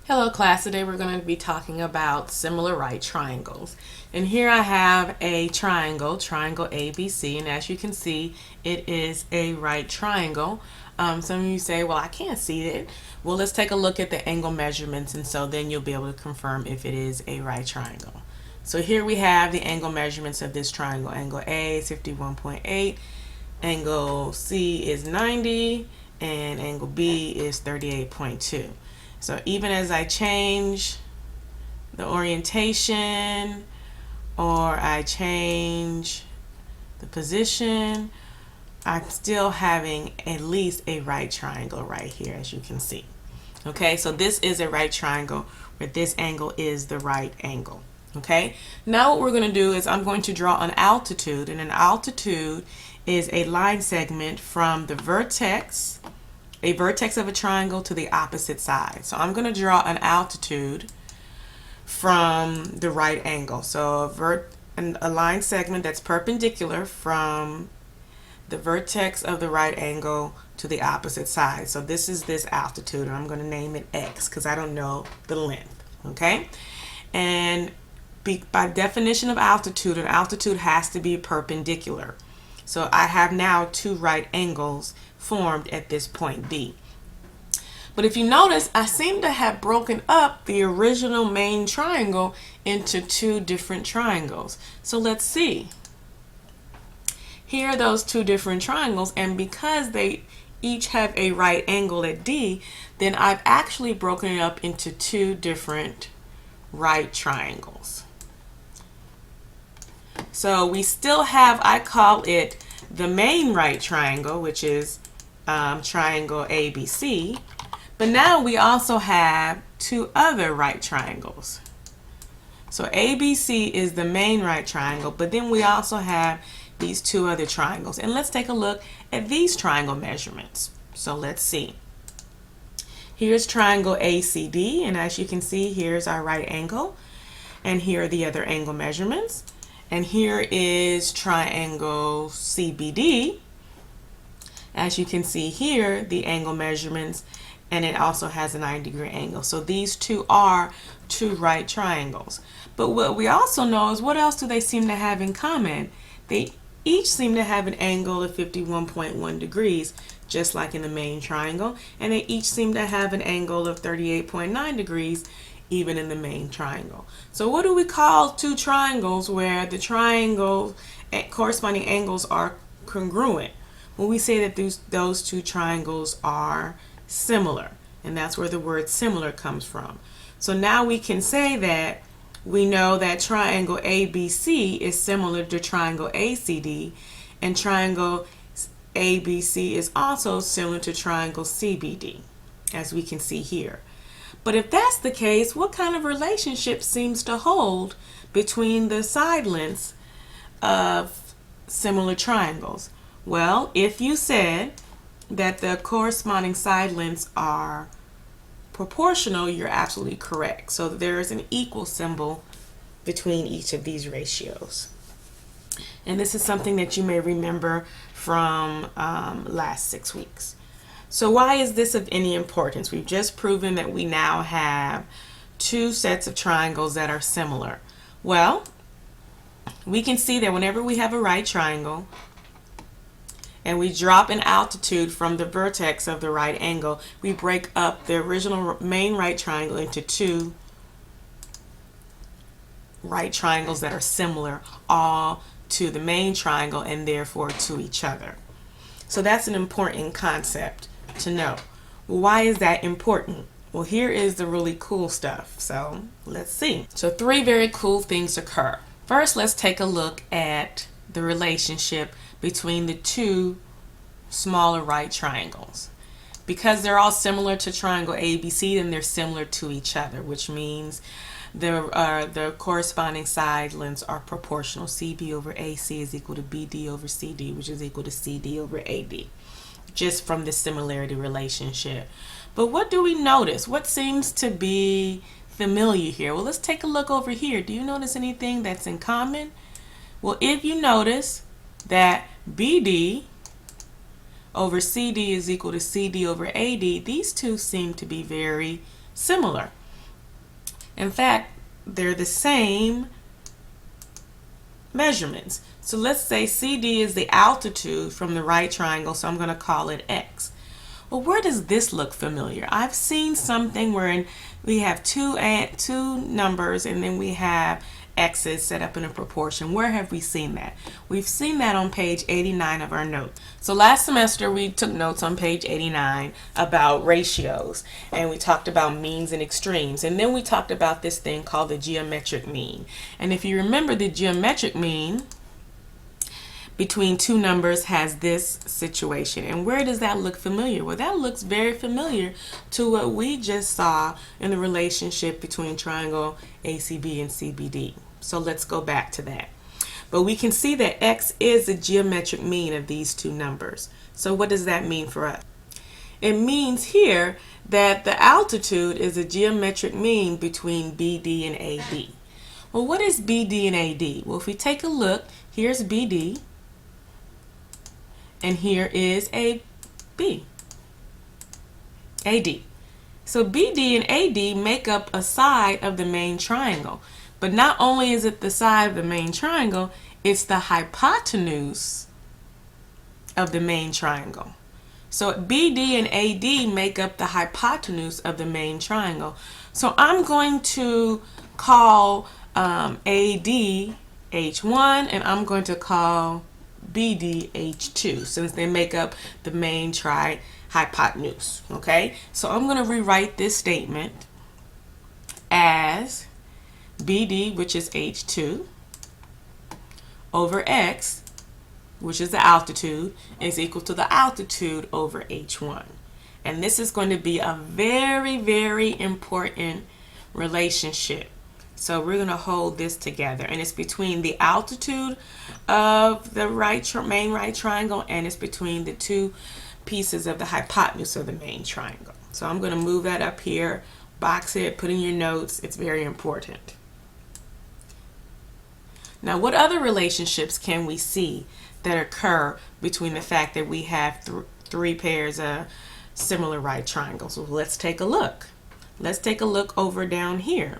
Hello class, today we're going to be talking about similar right triangles. And here I have a triangle ABC, and as you can see, it is a right triangle. Some of you say, well, I can't see it. Well, let's take a look at the angle measurements, and so then you'll be able to confirm if it is a right triangle. So here we have the angle measurements of this triangle. Angle A is 51.8, angle C is 90, and angle B is 38.2. So even as I change the orientation or I change the position, I'm still having at least a right triangle right here, as you can see. Okay, so this is a right triangle where this angle is the right angle. Okay, now what we're going to do is I'm going to draw an altitude, and an altitude is a line segment from the vertex of a triangle to the opposite side. So I'm going to draw an altitude from the right angle. So a line segment that's perpendicular from the vertex of the right angle to the opposite side. So this is this altitude, and I'm going to name it X because I don't know the length. Okay, and by definition of altitude, an altitude has to be perpendicular. So I have now two right angles formed at this point B. But if you notice, I seem to have broken up the original main triangle into two different triangles. So let's see. Here are those two different triangles, and because they each have a right angle at D, then I've actually broken it up into two different right triangles. So we still have, I call it the main right triangle, which is triangle ABC, but now we also have two other right triangles. So ABC is the main right triangle, but then we also have these two other triangles. And let's take a look at these triangle measurements. So let's see. Here's triangle ACD, and as you can see, here's our right angle, and here are the other angle measurements. And here is triangle CBD. As you can see here, the angle measurements, and it also has a 90-degree angle. So these two are two right triangles. But what we also know is, what else do they seem to have in common? They each seem to have an angle of 51.1 degrees, just like in the main triangle, and they each seem to have an angle of 38.9 degrees, even in the main triangle. So what do we call two triangles where the triangle corresponding angles are congruent? When we say that those two triangles are similar, and that's where the word similar comes from. So now we can say that we know that triangle ABC is similar to triangle ACD, and triangle ABC is also similar to triangle CBD, as we can see here. But if that's the case, what kind of relationship seems to hold between the side lengths of similar triangles? Well, if you said that the corresponding side lengths are proportional, you're absolutely correct. So there is an equal symbol between each of these ratios. And this is something that you may remember from last 6 weeks. So why is this of any importance? We've just proven that we now have two sets of triangles that are similar. Well, we can see that whenever we have a right triangle and we drop an altitude from the vertex of the right angle, we break up the original main right triangle into two right triangles that are similar, all to the main triangle and therefore to each other. So that's an important concept to know. Well, why is that important? Well, here is the really cool stuff. So let's see. So three very cool things occur. First, let's take a look at the relationship between the two smaller right triangles. Because they're all similar to triangle ABC, then they're similar to each other, which means the corresponding side lengths are proportional. CB over AC is equal to BD over CD, which is equal to CD over AD, just from the similarity relationship. But what do we notice? What seems to be familiar here? Well, let's take a look over here. Do you notice anything that's in common? Well, if you notice that BD over CD is equal to CD over AD, these two seem to be very similar. In fact, they're the same measurements. So let's say CD is the altitude from the right triangle, so I'm going to call it X. Well, where does this look familiar? I've seen something where we have two numbers and then we have X's set up in a proportion. Where have we seen that? We've seen that on page 89 of our notes. So last semester we took notes on page 89 about ratios, and we talked about means and extremes, and then we talked about this thing called the geometric mean. And if you remember, the geometric mean between two numbers has this situation. And where does that look familiar? Well, that looks very familiar to what we just saw in the relationship between triangle ACB and CBD. So let's go back to that. But we can see that X is the geometric mean of these two numbers. So what does that mean for us? It means here that the altitude is a geometric mean between BD and AD. Well, what is BD and AD? Well, if we take a look, here's BD, and here is AB, AD. So BD and AD make up a side of the main triangle. But not only is it the side of the main triangle, it's the hypotenuse of the main triangle. So BD and AD make up the hypotenuse of the main triangle. So I'm going to call AD H1, and I'm going to call BD H2, since they make up the main hypotenuse. Okay, so I'm going to rewrite this statement as BD, which is H2, over X, which is the altitude, is equal to the altitude over H1. And this is going to be a very, very important relationship. So we're going to hold this together, and it's between the altitude of the main right triangle, and it's between the two pieces of the hypotenuse of the main triangle. So I'm going to move that up here, box it, put in your notes. It's very important. Now, what other relationships can we see that occur between the fact that we have three pairs of similar right triangles? Well, let's take a look. Let's take a look over down here.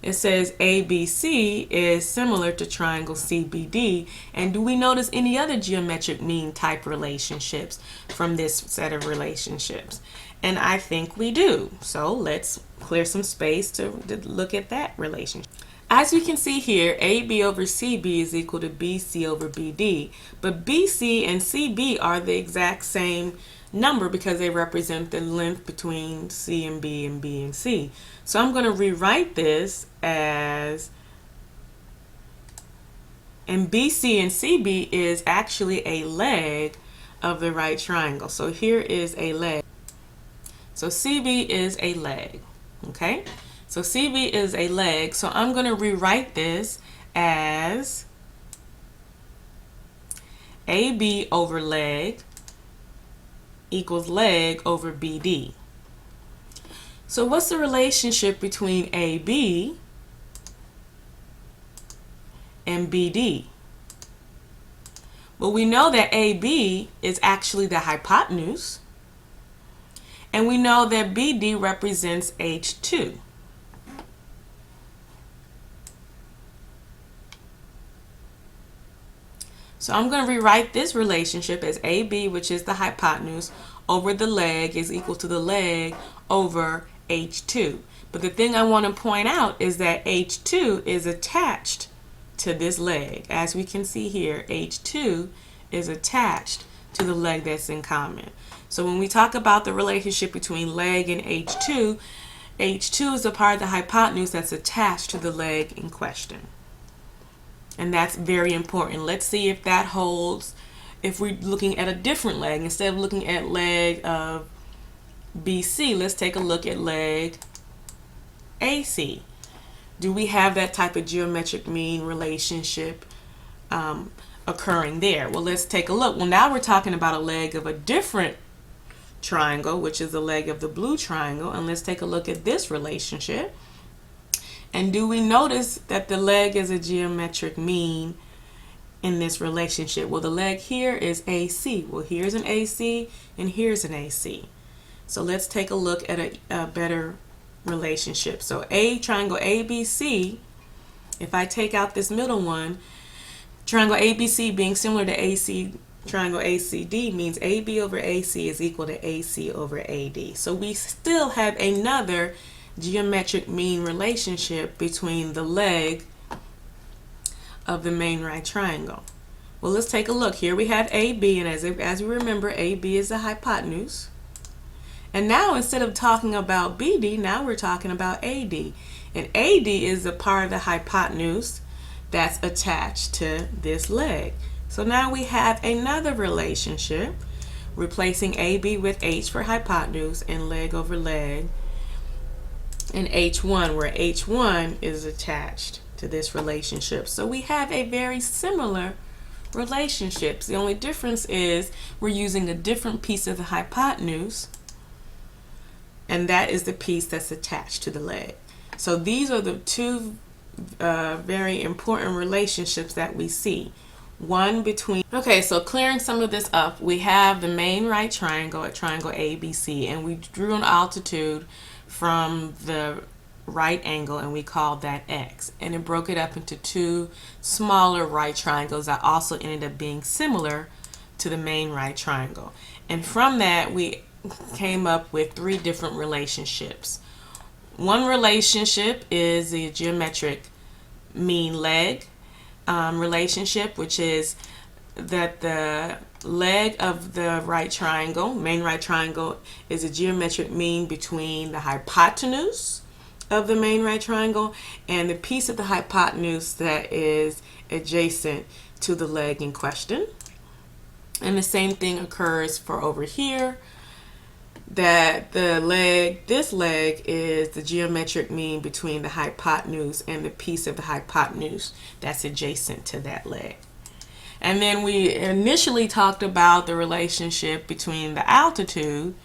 It says ABC is similar to triangle CBD. And do we notice any other geometric mean type relationships from this set of relationships? And I think we do. So let's clear some space to look at that relationship. As we can see here, AB over CB is equal to BC over BD. But BC and CB are the exact same number because they represent the length between C and B and C. So I'm going to rewrite this as, and BC and CB is actually a leg of the right triangle. So here is a leg. So CB is a leg, okay? So CB is a leg, so I'm going to rewrite this as AB over leg equals leg over BD. So what's the relationship between AB and BD? Well, we know that AB is actually the hypotenuse, and we know that BD represents H2. So I'm going to rewrite this relationship as AB, which is the hypotenuse, over the leg is equal to the leg over H2. But the thing I want to point out is that H2 is attached to this leg. As we can see here, H2 is attached to the leg that's in common. So when we talk about the relationship between leg and H2, H2 is a part of the hypotenuse that's attached to the leg in question. And that's very important. Let's see if that holds if we're looking at a different leg. Instead of looking at leg of BC, let's take a look at leg AC. Do we have that type of geometric mean relationship occurring there? Well, let's take a look. Well, now we're talking about a leg of a different triangle, which is the leg of the blue triangle. And let's take a look at this relationship. And do we notice that the leg is a geometric mean in this relationship? Well, the leg here is AC. Well, here's an AC and here's an AC. So let's take a look at a better relationship. So triangle ABC, if I take out this middle one, triangle ABC being similar to triangle ACD means AB over AC is equal to AC over AD. So we still have another geometric mean relationship between the leg of the main right triangle. Well, let's take a look. Here we have AB, and as we remember, AB is the hypotenuse. And now instead of talking about BD, now we're talking about AD. And AD is the part of the hypotenuse that's attached to this leg. So now we have another relationship, replacing AB with H for hypotenuse and leg over leg, and H1, where H1 is attached to this relationship. So we have a very similar relationship. The only difference is we're using a different piece of the hypotenuse, and that is the piece that's attached to the leg. So these are the two very important relationships that we see. One between, okay, so clearing some of this up, we have the main right triangle at triangle ABC, and we drew an altitude from the right angle, and we called that X, and it broke it up into two smaller right triangles that also ended up being similar to the main right triangle. And from that we came up with three different relationships. One relationship is the geometric mean leg relationship, which is that the leg of the right triangle, main right triangle, is a geometric mean between the hypotenuse of the main right triangle and the piece of the hypotenuse that is adjacent to the leg in question. And the same thing occurs for over here, that this leg is the geometric mean between the hypotenuse and the piece of the hypotenuse that's adjacent to that leg. And then we initially talked about the relationship between the altitude,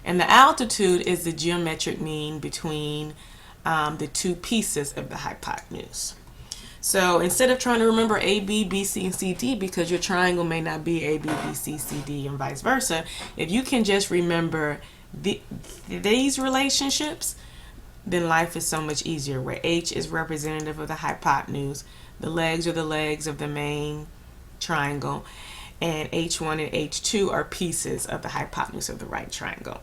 and the altitude is the geometric mean between the two pieces of the hypotenuse. So instead of trying to remember AB, BC, and CD, because your triangle may not be AB, BC, CD, and vice versa, if you can just remember these relationships, then life is so much easier, where H is representative of the hypotenuse, the legs are the legs of the main triangle, and H1 and H2 are pieces of the hypotenuse of the right triangle.